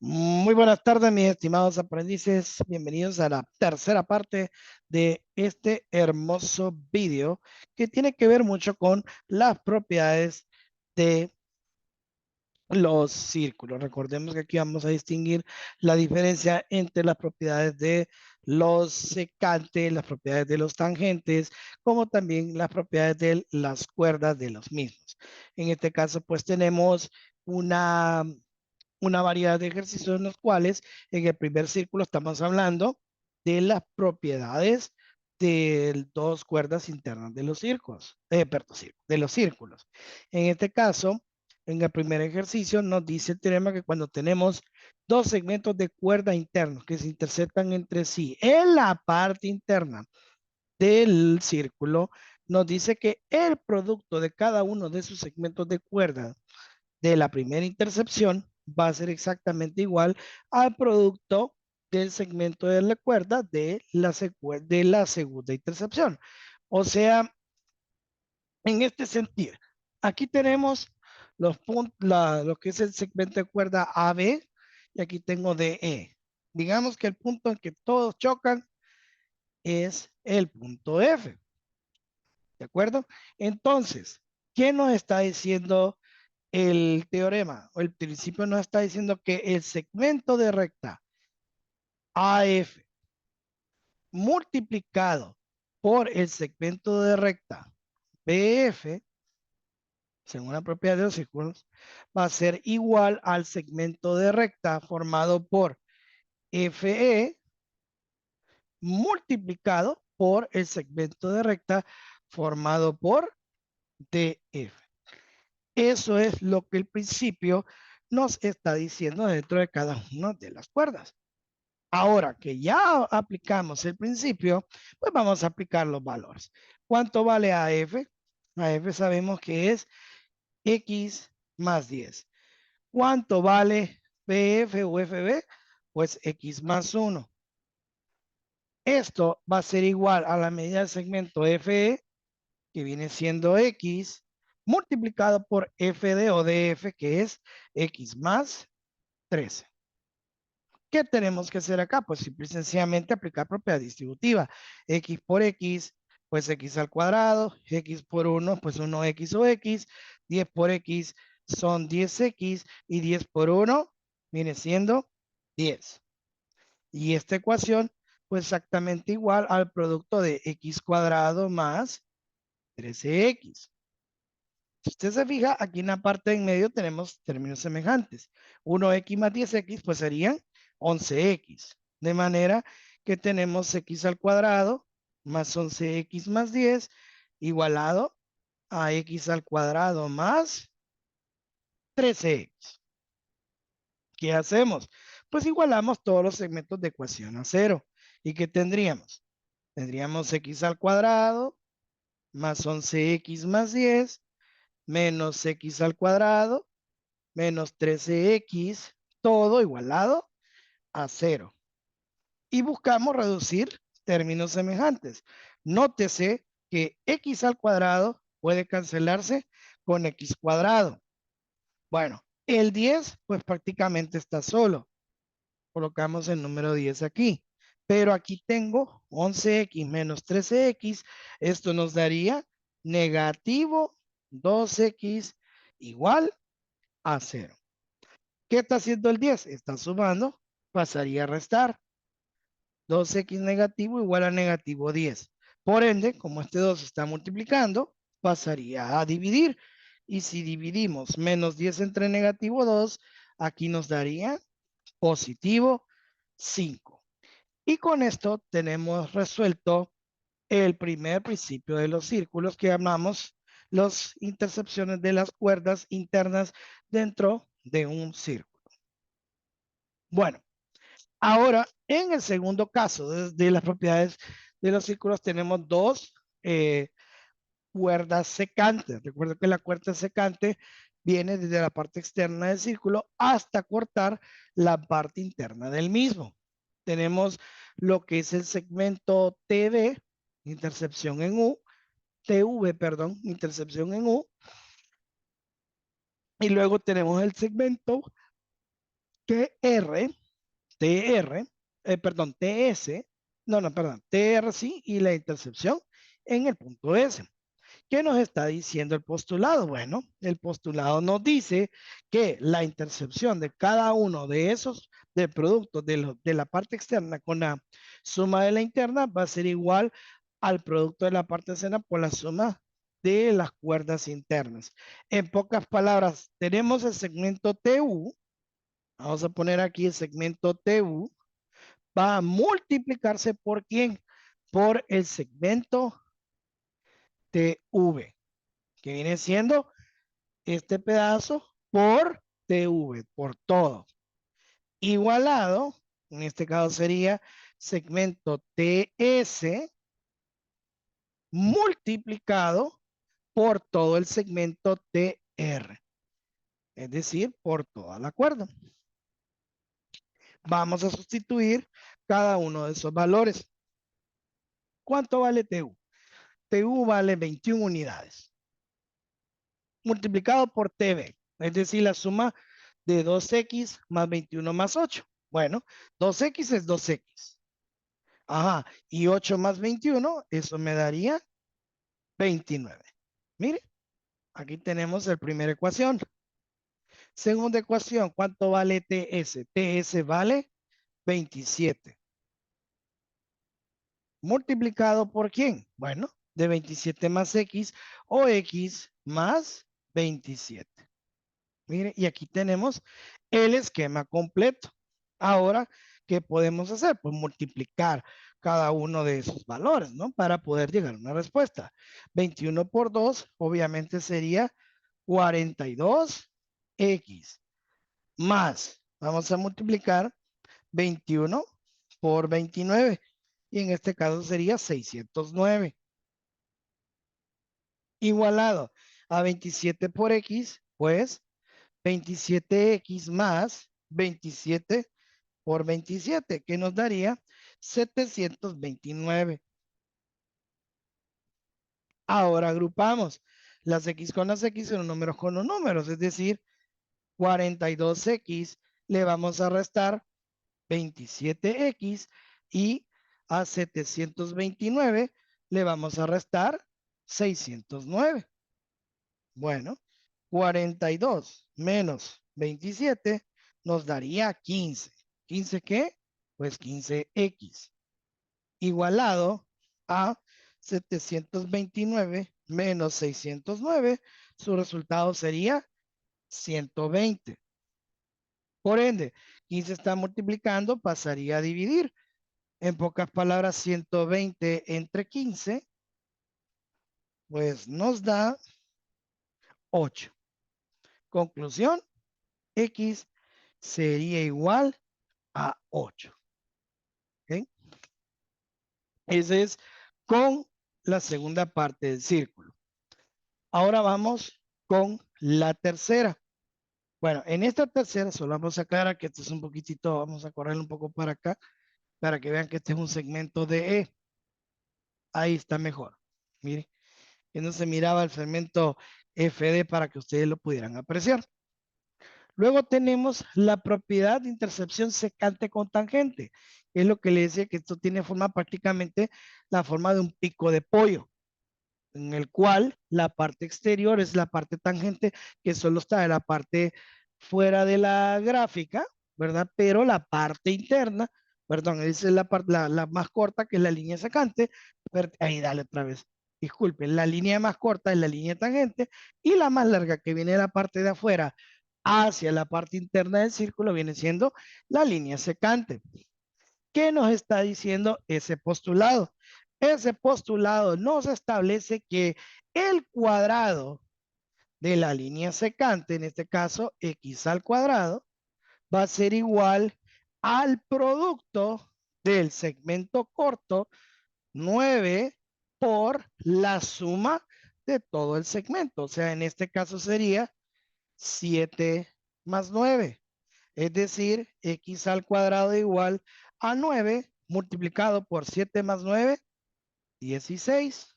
Muy buenas tardes, mis estimados aprendices. Bienvenidos a la tercera parte de este hermoso vídeo que tiene que ver mucho con las propiedades de los círculos. Recordemos que aquí vamos a distinguir la diferencia entre las propiedades de los secantes, las propiedades de los tangentes, como también las propiedades de las cuerdas de los mismos. En este caso, pues tenemos una variedad de ejercicios en los cuales en el primer círculo estamos hablando de las propiedades de dos cuerdas internas de los círculos, perdón, de los círculos. En este caso, en el primer ejercicio nos dice el teorema que cuando tenemos dos segmentos de cuerda internos que se interceptan entre sí en la parte interna del círculo, nos dice que el producto de cada uno de sus segmentos de cuerda de la primera intercepción va a ser exactamente igual al producto del segmento de la cuerda de la segunda intercepción. O sea, en este sentido, aquí tenemos lo que es el segmento de cuerda AB y aquí tengo DE. Digamos que el punto en que todos chocan es el punto F. ¿De acuerdo? Entonces, ¿qué nos está diciendo el teorema o el principio? Nos está diciendo que el segmento de recta AF multiplicado por el segmento de recta BF, según la propiedad de los círculos, va a ser igual al segmento de recta formado por FE multiplicado por el segmento de recta formado por DF. Eso es lo que el principio nos está diciendo dentro de cada una de las cuerdas. Ahora que ya aplicamos el principio, pues vamos a aplicar los valores. ¿Cuánto vale AF? AF sabemos que es X más 10. ¿Cuánto vale BF o FB? Pues X más 1. Esto va a ser igual a la medida del segmento FE, que viene siendo X, multiplicado por FD o DF, que es X más 13. ¿Qué tenemos que hacer acá? Pues simple y sencillamente aplicar propiedad distributiva. X por X, pues X al cuadrado. X por 1, pues 1X o X. 10 por X son 10X. Y 10 por 1 viene siendo 10. Y esta ecuación, pues exactamente igual al producto de X cuadrado más 13X. Si usted se fija, aquí en la parte de en medio tenemos términos semejantes. 1X más 10X, pues serían 11X. De manera que tenemos X al cuadrado más 11X más 10 igualado a X al cuadrado más 13X. ¿Qué hacemos? Pues igualamos todos los segmentos de ecuación a cero. ¿Y qué tendríamos? Tendríamos X al cuadrado más 11X más 10 menos X al cuadrado menos 13X, todo igualado a cero. Y buscamos reducir términos semejantes. Nótese que X al cuadrado puede cancelarse con X cuadrado. Bueno, el 10 pues prácticamente está solo. Colocamos el número 10 aquí. Pero aquí tengo 11X menos 13X. Esto nos daría negativo 2X igual a cero. ¿Qué está haciendo el 10? Está sumando, pasaría a restar. 2x negativo igual a negativo 10. Por ende, como este 2 está multiplicando, pasaría a dividir. Y si dividimos menos 10 entre negativo 2, aquí nos daría positivo 5. Y con esto tenemos resuelto el primer principio de los círculos que llamamos las intercepciones de las cuerdas internas dentro de un círculo. Bueno, ahora, en el segundo caso de las propiedades de los círculos, tenemos dos cuerdas secantes. Recuerda que la cuerda secante viene desde la parte externa del círculo hasta cortar la parte interna del mismo. Tenemos lo que es el segmento TD, intercepción en U, TV, perdón, intercepción en U. Y luego tenemos el segmento TR, TR, perdón, TS, perdón, TR sí, y la intercepción en el punto S. ¿Qué nos está diciendo el postulado? Bueno, el postulado nos dice que la intercepción de cada uno de esos de productos de la parte externa con la suma de la interna va a ser igual al producto de la parte externa por la suma de las cuerdas internas. En pocas palabras, tenemos el segmento TU. Vamos a poner aquí el segmento TU. Va a multiplicarse por quién? Por el segmento TV, que viene siendo este pedazo por TV, por todo. Igualado, en este caso sería segmento TS multiplicado por todo el segmento TR, es decir, por toda la cuerda. Vamos a sustituir cada uno de esos valores. ¿Cuánto vale TU? TU vale 21 unidades. Multiplicado por TV, es decir, la suma de 2x más 21 más 8. Bueno, 2x es 2x. Ajá, y 8 más 21, eso me daría 29. Mire, aquí tenemos la primera ecuación. Segunda ecuación, ¿cuánto vale TS? TS vale 27. ¿Multiplicado por quién? Bueno, de 27 más x o x más 27. Mire, y aquí tenemos el esquema completo. Ahora, ¿qué podemos hacer? Pues multiplicar cada uno de esos valores, ¿no? Para poder llegar a una respuesta. 21 por 2, obviamente sería 42x. Más, vamos a multiplicar 21 por 29. Y en este caso sería 609. Igualado a 27 por x, pues 27x más 27 por 27, que nos daría 729. Ahora agrupamos las x con las x y los números con los números, es decir, 42x le vamos a restar 27x y a 729 le vamos a restar 609. Bueno, 42 menos 27 nos daría 15. ¿15 qué? Pues 15x. Igualado a 729 menos 609, su resultado sería 120. Por ende, 15 está multiplicando, pasaría a dividir. En pocas palabras, 120 entre 15, pues nos da 8. Conclusión, x sería igual a 8. ¿Okay? Ese es con la segunda parte del círculo. Ahora vamos con la tercera. Bueno, en esta tercera solo vamos a aclarar que esto es un poquitito, vamos a correr un poco para acá, para que vean que este es un segmento de E. Ahí está mejor. Mire, que no se miraba el segmento FD para que ustedes lo pudieran apreciar. Luego tenemos la propiedad de intercepción secante con tangente. Es lo que le decía que esto tiene forma prácticamente la forma de un pico de pollo, en el cual la parte exterior es la parte tangente que solo está de la parte fuera de la gráfica, ¿verdad? Pero la parte interna, perdón, esa es la parte la más corta, que es la línea secante. Ahí dale otra vez. Disculpen, la línea más corta es la línea tangente y la más larga que viene de la parte de afuera hacia la parte interna del círculo viene siendo la línea secante. ¿Qué nos está diciendo ese postulado? Ese postulado nos establece que el cuadrado de la línea secante, en este caso x al cuadrado, va a ser igual al producto del segmento corto 9 por la suma de todo el segmento. O sea, en este caso sería 7 más 9. Es decir, x al cuadrado igual a 9 multiplicado por 7 más 9, 16.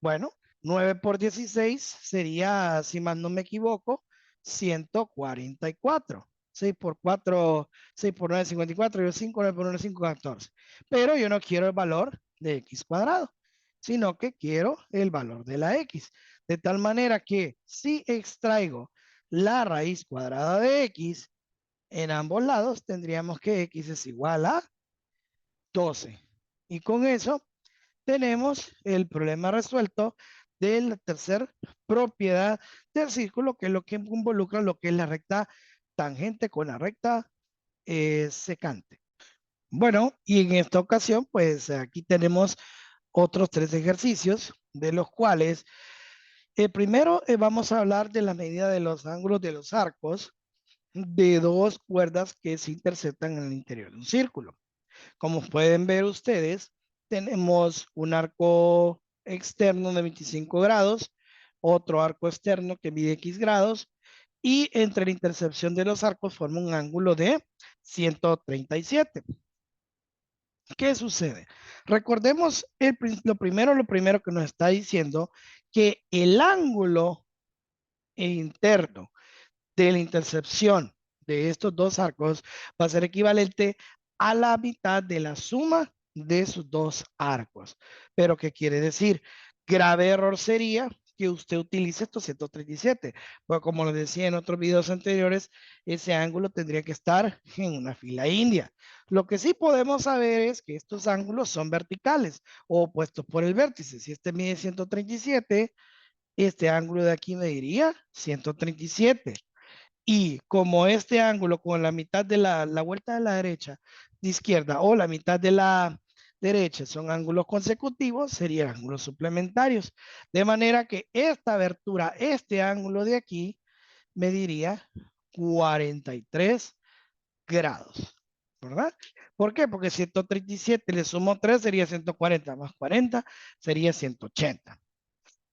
Bueno, 9 por 16 sería, si más no me equivoco, 144. 6 por 4, 6 por 9, 54, yo 5, 9 por 1, 5, 14. Pero yo no quiero el valor de x cuadrado, sino que quiero el valor de la x. De tal manera que si extraigo la raíz cuadrada de x, en ambos lados tendríamos que x es igual a 12. Y con eso tenemos el problema resuelto de la tercera propiedad del círculo, que es lo que involucra lo que es la recta tangente con la recta secante. Bueno, y en esta ocasión, pues aquí tenemos otros 3 ejercicios, de los cuales el primero vamos a hablar de la medida de los ángulos de los arcos de dos cuerdas que se interceptan en el interior de un círculo. Como pueden ver ustedes, tenemos un arco externo de 25 grados, otro arco externo que mide x grados, y entre la intercepción de los arcos forma un ángulo de 137. ¿Qué sucede? Recordemos lo primero que nos está diciendo que el ángulo interno de la intercepción de estos dos arcos va a ser equivalente a la mitad de la suma de sus dos arcos. Pero ¿qué quiere decir? Grave error sería que usted utilice estos 137. Pues como les decía en otros videos anteriores, ese ángulo tendría que estar en una fila india. Lo que sí podemos saber es que estos ángulos son verticales o opuestos por el vértice. Si este mide 137, este ángulo de aquí mediría 137. Y como este ángulo con la mitad de la vuelta de la derecha, de izquierda o la mitad de la derecha son ángulos consecutivos, serían ángulos suplementarios. De manera que esta abertura, este ángulo de aquí, mediría 43 grados. ¿Verdad? ¿Por qué? Porque 137 le sumo 3 sería 140 más 40 sería 180.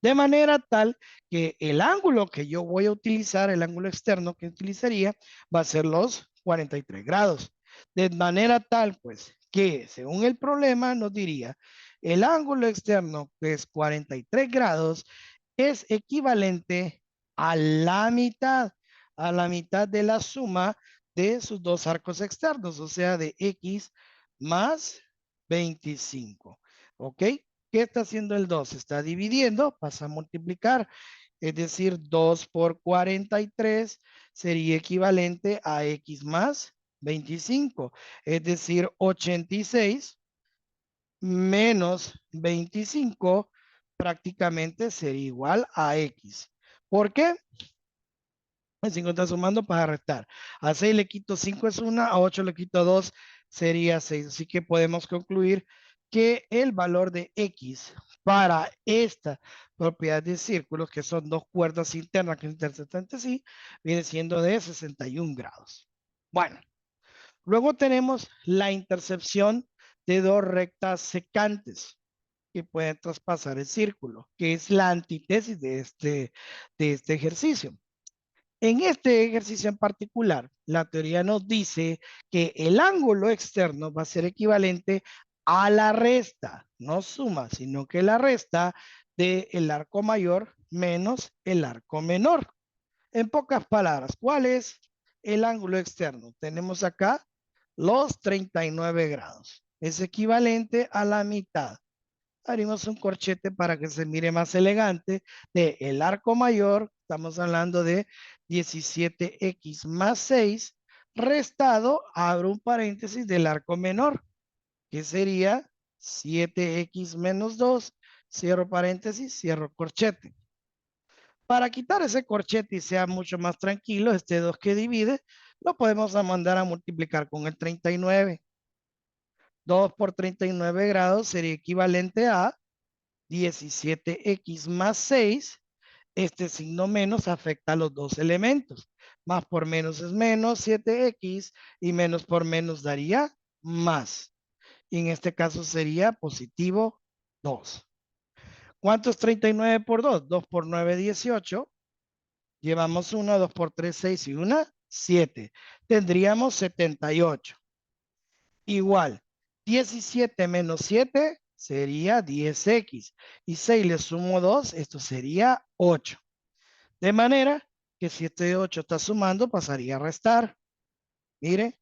De manera tal que el ángulo que yo voy a utilizar, el ángulo externo que utilizaría, va a ser los 43 grados. De manera tal, pues, que según el problema nos diría, el ángulo externo, que es 43 grados, es equivalente a la mitad de la suma de sus dos arcos externos, o sea, de x más 25. ¿Ok? ¿Qué está haciendo el 2? Está dividiendo, pasa a multiplicar, es decir, 2 por 43 sería equivalente a x más 25, es decir, 86 menos 25 prácticamente sería igual a x. ¿Por qué? El 5 está sumando para restar. A 6 le quito 5 es 1, a 8 le quito 2 sería 6. Así que podemos concluir que el valor de x para esta propiedad de círculos, que son dos cuerdas internas que se interceptan entre sí, viene siendo de 61 grados. Bueno, luego tenemos la intercepción de dos rectas secantes que pueden traspasar el círculo, que es la antítesis de este ejercicio. En este ejercicio en particular, la teoría nos dice que el ángulo externo va a ser equivalente a la resta, no suma, sino que la resta del arco mayor menos el arco menor. En pocas palabras, ¿cuál es el ángulo externo? Tenemos acá los 39 grados. Es equivalente a la mitad. Haremos un corchete para que se mire más elegante de el arco mayor. Estamos hablando de 17x más 6 restado, abro un paréntesis del arco menor, que sería 7x menos 2, cierro paréntesis, cierro corchete. Para quitar ese corchete y sea mucho más tranquilo, este 2 que divide, lo podemos mandar a multiplicar con el 39. 2 por 39 grados sería equivalente a 17x más 6. Este signo menos afecta a los dos elementos. Más por menos es menos 7x y menos por menos daría más. Y en este caso sería positivo 2. ¿Cuánto es 39 por 2? 2 por 9, 18. Llevamos 1, 2 por 3, 6 y 1, 7. Tendríamos 78. Igual, 17 menos 7 sería 10x. Y 6 le sumo 2, esto sería 8. De manera que si este 8 está sumando, pasaría a restar. Mire,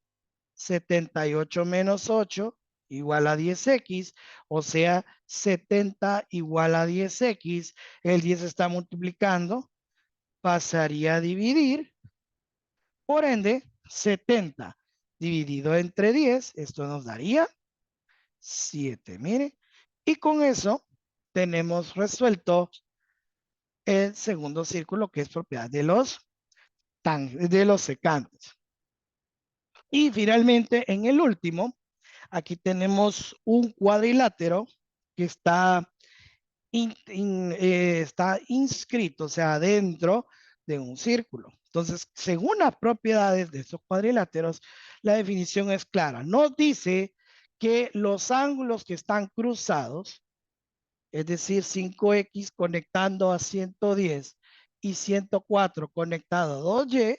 78 menos 8 igual a 10x, o sea, 70 igual a 10x. El 10 está multiplicando, pasaría a dividir. Por ende, 70 dividido entre 10, esto nos daría 7, mire. Y con eso tenemos resuelto el segundo círculo, que es propiedad de los secantes. Y finalmente, en el último, aquí tenemos un cuadrilátero que está inscrito, o sea, dentro de un círculo. Entonces, según las propiedades de estos cuadriláteros, la definición es clara. Nos dice que los ángulos que están cruzados, es decir, 5x conectando a 110 y 104 conectado a 2y,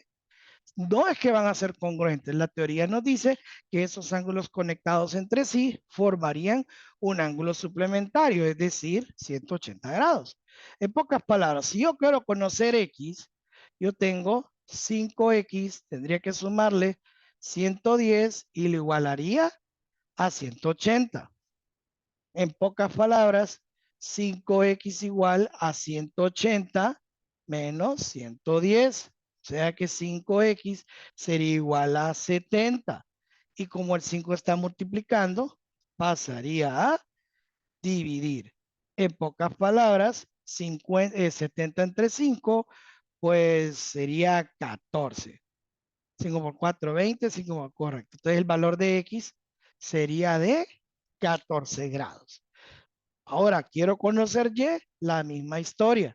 no es que van a ser congruentes. La teoría nos dice que esos ángulos conectados entre sí formarían un ángulo suplementario, es decir, 180 grados. En pocas palabras, si yo quiero conocer x, yo tengo 5x, tendría que sumarle 110 y lo igualaría a 180. En pocas palabras, 5x igual a 180 menos 110. O sea que 5x sería igual a 70. Y como el 5 está multiplicando, pasaría a dividir. En pocas palabras, 70 entre 5, pues sería 14. 5 por 4, 20, 5 por correcto. Entonces el valor de x sería de 14 grados. Ahora quiero conocer Y, la misma historia.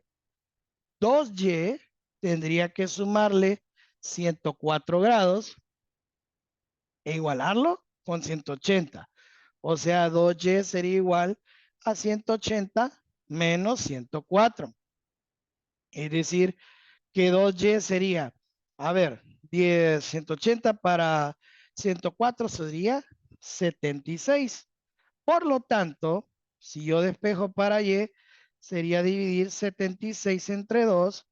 2Y tendría que sumarle 104 grados e igualarlo con 180. O sea, 2Y sería igual a 180 menos 104. Es decir, que 2Y sería, a ver, 180 para 104 sería 76. Por lo tanto, si yo despejo para Y, sería dividir 76 entre 2.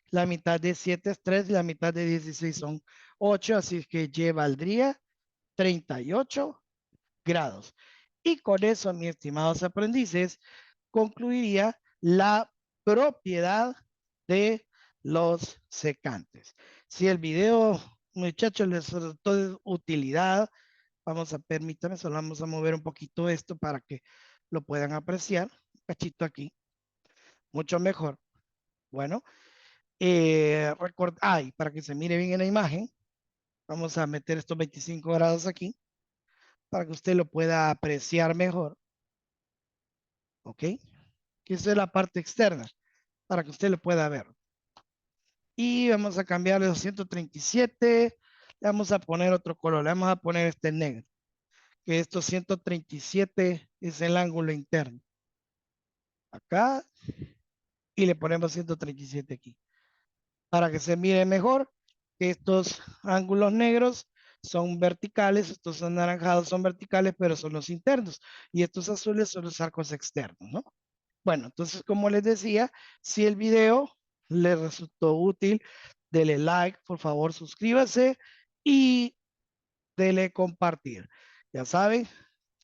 La mitad de 7 es 3 y la mitad de 16 son 8. Así que Y valdría 38 grados. Y con eso, mis estimados aprendices, concluiría la propiedad de los secantes. Si el video, muchachos, les resultó de utilidad, permítanme, solo vamos a mover un poquito esto para que lo puedan apreciar. Un cachito aquí, mucho mejor. Bueno, y para que se mire bien en la imagen, vamos a meter estos 25 grados aquí para que usted lo pueda apreciar mejor. ¿Ok? Que esa es la parte externa para que usted lo pueda ver. Y vamos a cambiarle los 137. Le vamos a poner otro color. Le vamos a poner este negro. Que estos 137 es el ángulo interno. Acá y le ponemos 137 aquí. Para que se mire mejor, estos ángulos negros son verticales, estos anaranjados son verticales, pero son los internos. Y estos azules son los arcos externos, ¿no? Bueno, entonces, como les decía, si el video les resultó útil, dele like, por favor, suscríbase y dele compartir. Ya saben,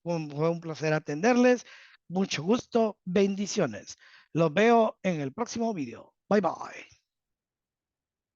fue un placer atenderles. Mucho gusto, bendiciones. Los veo en el próximo video. Bye bye.